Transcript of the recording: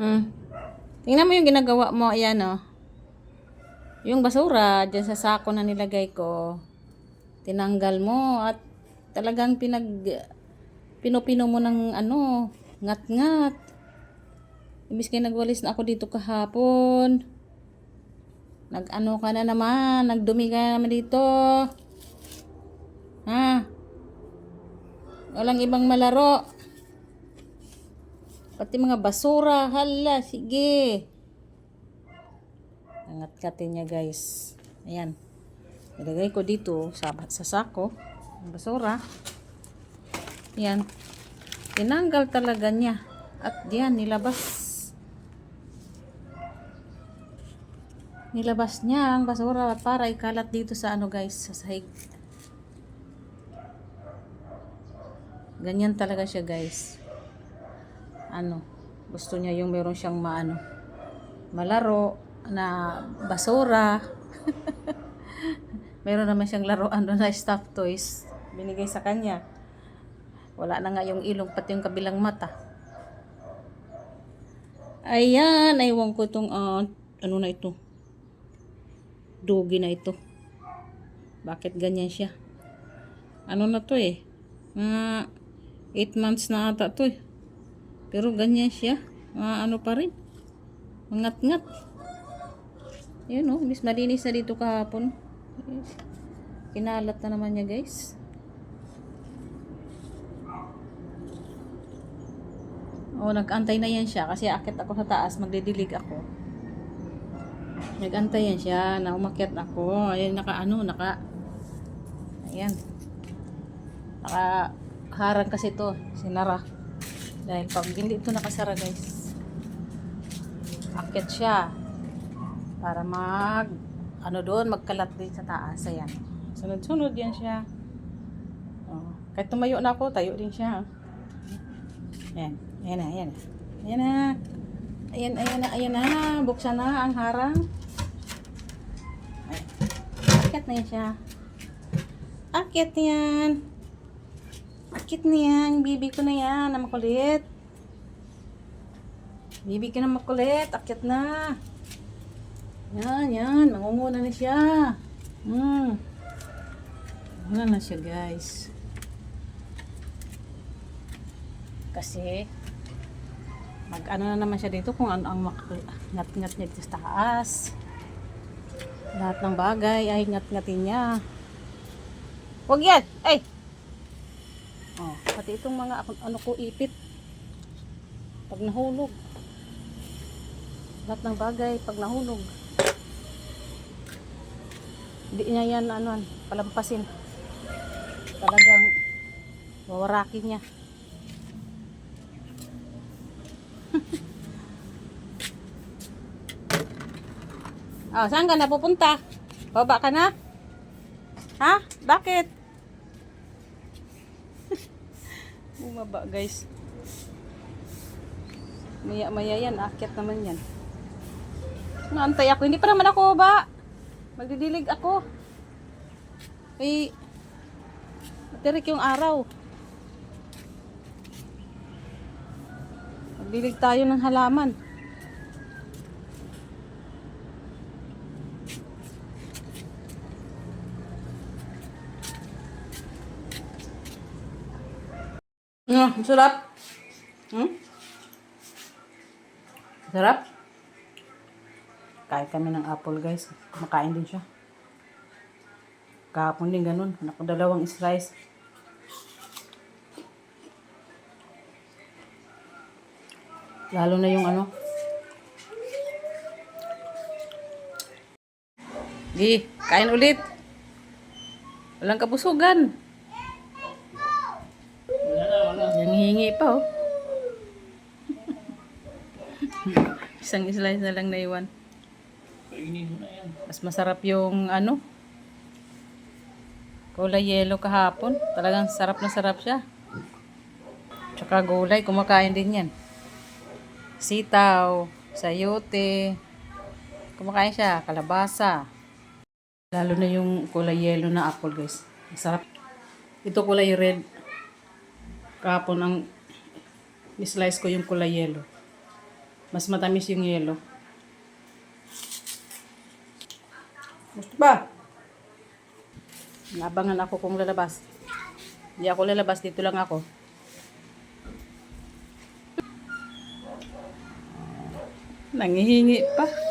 Hmm. Tingnan mo yung ginagawa mo. Ayan, oh. Yung basura, dyan sa sako na nilagay ko, tinanggal mo at talagang pinupino mo ng ano, ngat-ngat. Imbis kayo nagwalis na ako dito kahapon. Nag-ano ka na naman, nagdumi ka na naman dito. Ha? Walang ibang malaro. Pati mga basura, hala, sige. Angat-katin niya guys. Ayan. Ilagay ko dito sa sako. Ang basura. Ayan. Tinanggal talaga niya. At diyan, nilabas. Nilabas niya ang basura para ikalat dito sa ano guys, sa sahig. Ganyan talaga siya guys. Ano, gusto niya yung meron siyang malaro na basura. Meron naman siyang laruan doon na stuffed toys. Binigay sa kanya. Wala na nga yung ilong pati yung kabilang mata. Ayan, aywan ko itong ano na ito. Dogi na ito. Bakit ganyan siya? Ano na to eh? 8 months na ata to eh. Pero ganyan siya. Ano pa rin. Mangat-ngat. Yun o. Miss malinis na dito kahapon. Kinalat na naman niya guys. Nag-antay na yan siya. Kasi akit ako sa taas. Magdidilig ako. Nag-antay yan siya. Na umakyat ako. Ayan ayan. Nakaharang kasi to. Sinara. Dahil pag hindi ito nakasara guys. Akit siya. Para magkalat din sa taas. Ayan. Sunod-sunod yan siya. Kahit tumayo na ako, tayo din siya. Ayan. Ayan na, ayan na. Ayan na. Ayan na. Buksan na ang harang. Ayan. Akit na yan siya. Akit yan. Akit na yan. Bibi ko na yan. Na makulit. Bibi ko na makulit. Akit na. Yan. Mangunguna na siya. Wala na siya guys. Kasi mag-ano na naman siya dito kung ano ang ngat-ngat niya sa taas. Lahat ng bagay ay ngat-ngatin niya. Huwag yan! Ay! Pati itong mga ano ko ipit. Pag nahulog. Lahat ng bagay pag nahulog. Hindi niya yan palampasin. Talagang wawarakin niya. Saan ka na pupunta? Baba ka na? Ha? Bakit? Bumaba guys. Maya yan. Akyat naman yan. Naantay ako. Hindi pa naman ako ba? Magdidilig ako. Matirik yung araw. Magdilig tayo ng halaman. Sarap. Sarap. Kain kami ng apple guys. Kumakain din siya. Kahapon din ganun. Anak ko 2 slice. Lalo na yung kain ulit. Walang kabusugan. Yang hihingi pa oh. Isang slice na lang naiwan. Mas masarap yung kulay yellow kahapon. Talagang sarap na sarap siya. Tsaka gulay, kumakain din yan. Sitaw, sayote. Kumakain siya, kalabasa. Lalo na yung kulay yellow na apple guys. Masarap. Ito kulay red. Kahapon ang slice ko yung kulay yellow. Mas matamis yung yelo. Gusto ba? Nabangan ako kung lalabas. Hindi ako lalabas, dito lang ako. Nangihingi pa.